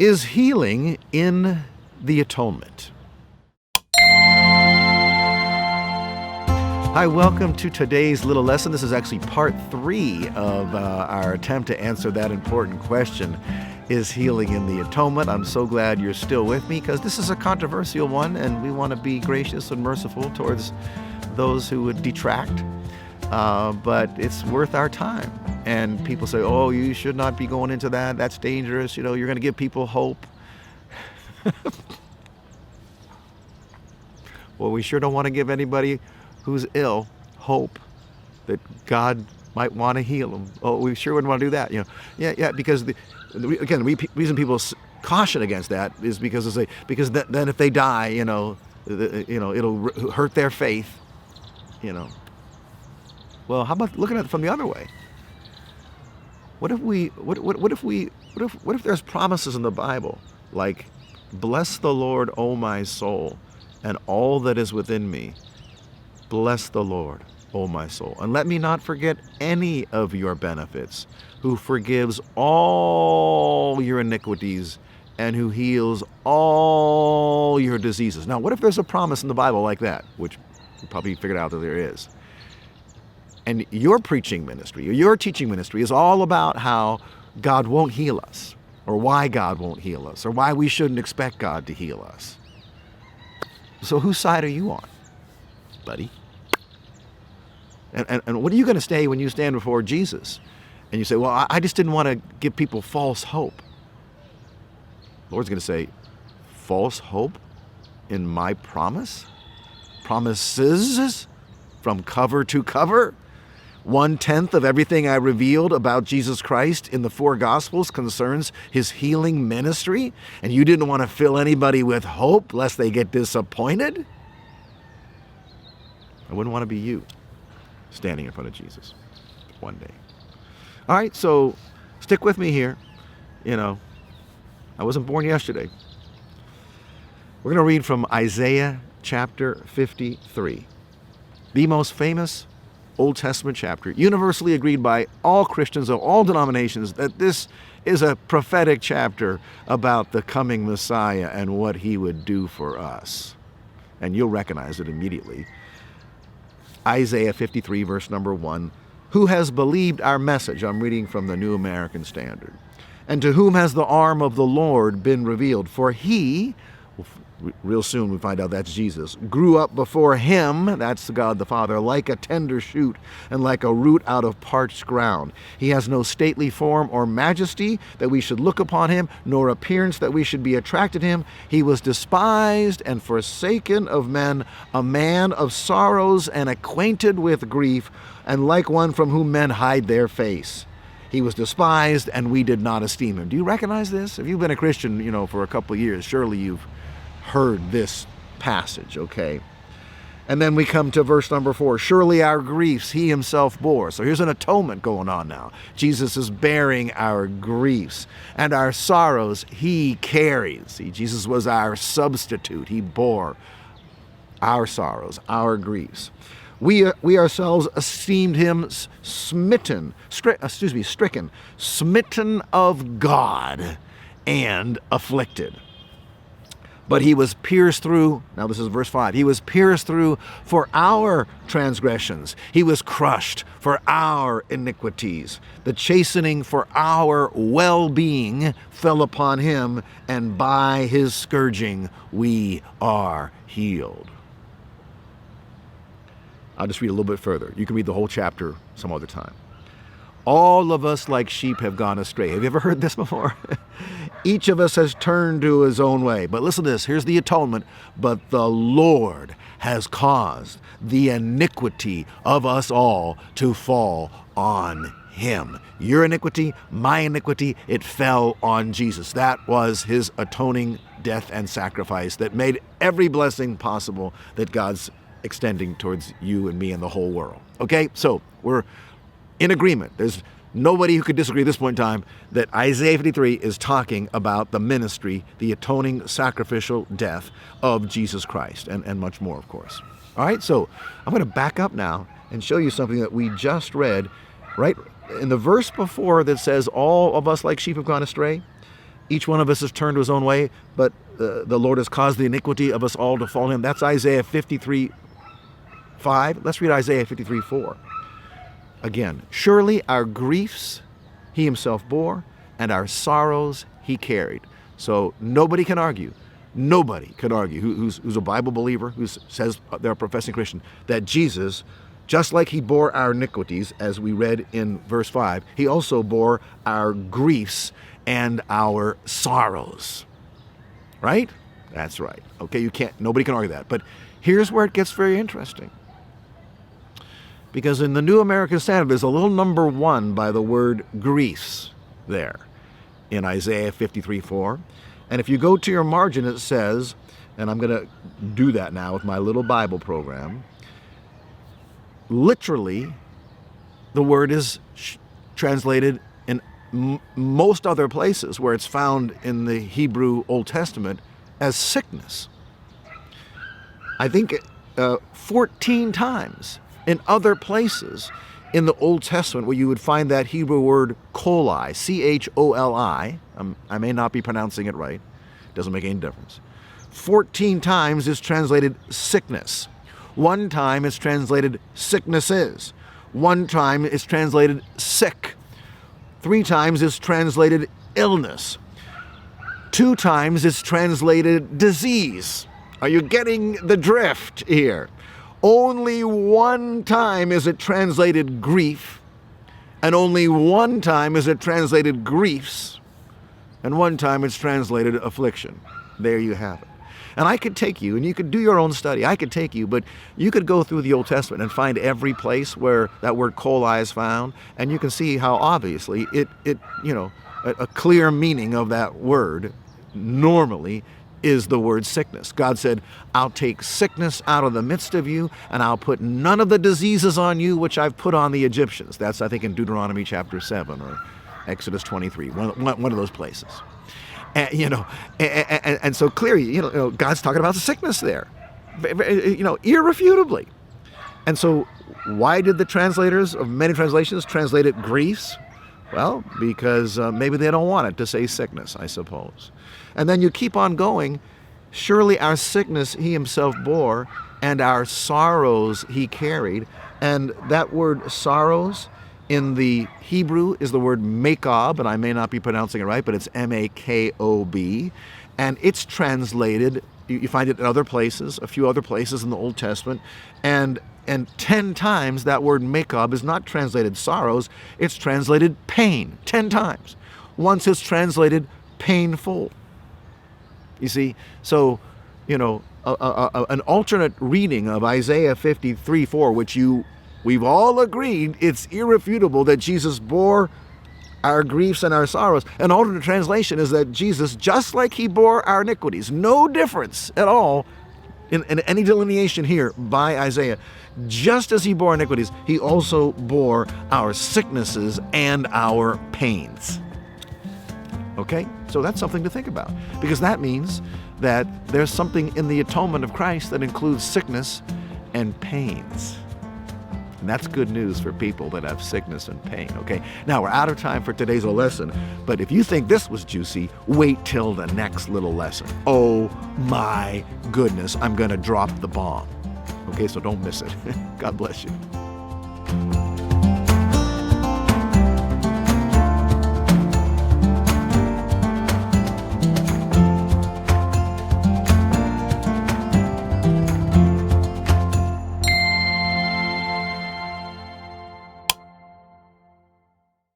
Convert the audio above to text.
Is healing in the atonement? Hi, welcome to today's little lesson. This is actually part 3 of our attempt to answer that important question. Is healing in the atonement? I'm so glad you're still with me because this is a controversial one and we want to be gracious and merciful towards those who would detract. But it's worth our time. And people say, oh, you should not be going into that. That's dangerous. You know, you're going to give people hope. Well, we sure don't want to give anybody who's ill hope that God might want to heal them. Oh, we sure wouldn't want to do that. You know, yeah, because the reason people caution against that is because they say, because then if they die, it'll hurt their faith. You know. Well, how about looking at it from the other way? What if there's promises in the Bible like, bless the Lord, O my soul, and all that is within me. Bless the Lord, O my soul, and let me not forget any of your benefits, who forgives all your iniquities and who heals all your diseases. Now, what if there's a promise in the Bible like that, which you probably figured out that there is? And your preaching ministry, or your teaching ministry is all about how God won't heal us, or why God won't heal us, or why we shouldn't expect God to heal us. So whose side are you on, buddy? And what are you going to say when you stand before Jesus and you say, well, I just didn't want to give people false hope? The Lord's going to say, false hope in my promise? Promises from cover to cover? 1/10 of everything I revealed about Jesus Christ in the 4 Gospels concerns his healing ministry, and you didn't want to fill anybody with hope lest they get disappointed? I wouldn't want to be you standing in front of Jesus one day. All right, so stick with me here. You know, I wasn't born yesterday. We're going to read from Isaiah chapter 53, the most famous Old Testament chapter, universally agreed by all Christians of all denominations that this is a prophetic chapter about the coming Messiah and what he would do for us. And you'll recognize it immediately. Isaiah 53, verse number 1, who has believed our message? I'm reading from the New American Standard. And to whom has the arm of the Lord been revealed? For he, real soon we find out that's Jesus, grew up before him, that's God the Father, like a tender shoot and like a root out of parched ground. He has no stately form or majesty that we should look upon him, nor appearance that we should be attracted to him. He was despised and forsaken of men, a man of sorrows and acquainted with grief, and like one from whom men hide their face. He was despised and we did not esteem him. Do you recognize this? If you've been a Christian, for a couple of years, surely you've heard this passage, okay? And then we come to verse number 4. Surely our griefs he himself bore. So here's an atonement going on now. Jesus is bearing our griefs, and our sorrows he carries. See, Jesus was our substitute. He bore our sorrows, our griefs. We ourselves esteemed him stricken, smitten of God and afflicted. But he was pierced through, now this is verse 5, he was pierced through for our transgressions. He was crushed for our iniquities. The chastening for our well-being fell upon him, and by his scourging we are healed. I'll just read a little bit further. You can read the whole chapter some other time. All of us like sheep have gone astray. Have you ever heard this before? Each of us has turned to his own way. But listen to this. Here's the atonement. But the Lord has caused the iniquity of us all to fall on him. Your iniquity, my iniquity, it fell on Jesus. That was his atoning death and sacrifice that made every blessing possible that God's extending towards you and me and the whole world. Okay? So we're in agreement. There's nobody who could disagree at this point in time that Isaiah 53 is talking about the ministry, the atoning sacrificial death of Jesus Christ, and much more, of course. All right, so I'm going to back up now and show you something that we just read right in the verse before that says all of us like sheep have gone astray. Each one of us has turned to his own way, but the Lord has caused the iniquity of us all to fall on him. That's Isaiah 53:5. Let's read Isaiah 53:4. Again, surely our griefs he himself bore, and our sorrows he carried. So nobody can argue. Nobody can argue who's a Bible believer, who says they're a professing Christian, that Jesus, just like he bore our iniquities, as we read in verse 5, he also bore our griefs and our sorrows. Right? That's right. Okay, nobody can argue that. But here's where it gets very interesting. Because in the New American Standard, there's a little number 1 by the word griefs there in Isaiah 53:4. And if you go to your margin, it says, and I'm going to do that now with my little Bible program, literally, the word is translated in most other places where it's found in the Hebrew Old Testament as sickness. I think 14 times in other places in the Old Testament where you would find that Hebrew word choli, C-H-O-L-I, I may not be pronouncing it right, doesn't make any difference. 14 times is translated sickness. 1 time is translated sicknesses. 1 time is translated sick. 3 times is translated illness. 2 times is translated disease. Are you getting the drift here? Only 1 time is it translated grief, and only 1 time is it translated griefs, and 1 time it's translated affliction. There you have it. And I could take you, and you could do your own study. I could take you, but you could go through the Old Testament and find every place where that word choli is found, and you can see how obviously a clear meaning of that word normally is the word sickness. God said, I'll take sickness out of the midst of you, and I'll put none of the diseases on you which I've put on the Egyptians. That's, I think, in Deuteronomy chapter 7 or Exodus 23, one of those places. And so clearly, God's talking about the sickness there, irrefutably. And so why did the translators of many translations translate it griefs? Well, because maybe they don't want it to say sickness, I suppose. And then you keep on going. Surely our sickness he himself bore, and our sorrows he carried. And that word sorrows in the Hebrew is the word makob, and I may not be pronouncing it right, but it's M-A-K-O-B. And it's translated, you find it in other places, a few other places in the Old Testament, and 10 times that word makob is not translated sorrows, it's translated pain, 10 times. Once it's translated painful. You see, so, an alternate reading of Isaiah 53:4, which we've all agreed it's irrefutable that Jesus bore our griefs and our sorrows. An alternate translation is that Jesus, just like he bore our iniquities, no difference at all in any delineation here by Isaiah, just as he bore iniquities, he also bore our sicknesses and our pains. Okay? So that's something to think about, because that means that there's something in the atonement of Christ that includes sickness and pains. And that's good news for people that have sickness and pain, okay? Now, we're out of time for today's lesson, but if you think this was juicy, wait till the next little lesson. Oh my goodness, I'm going to drop the bomb. Okay, so don't miss it. God bless you.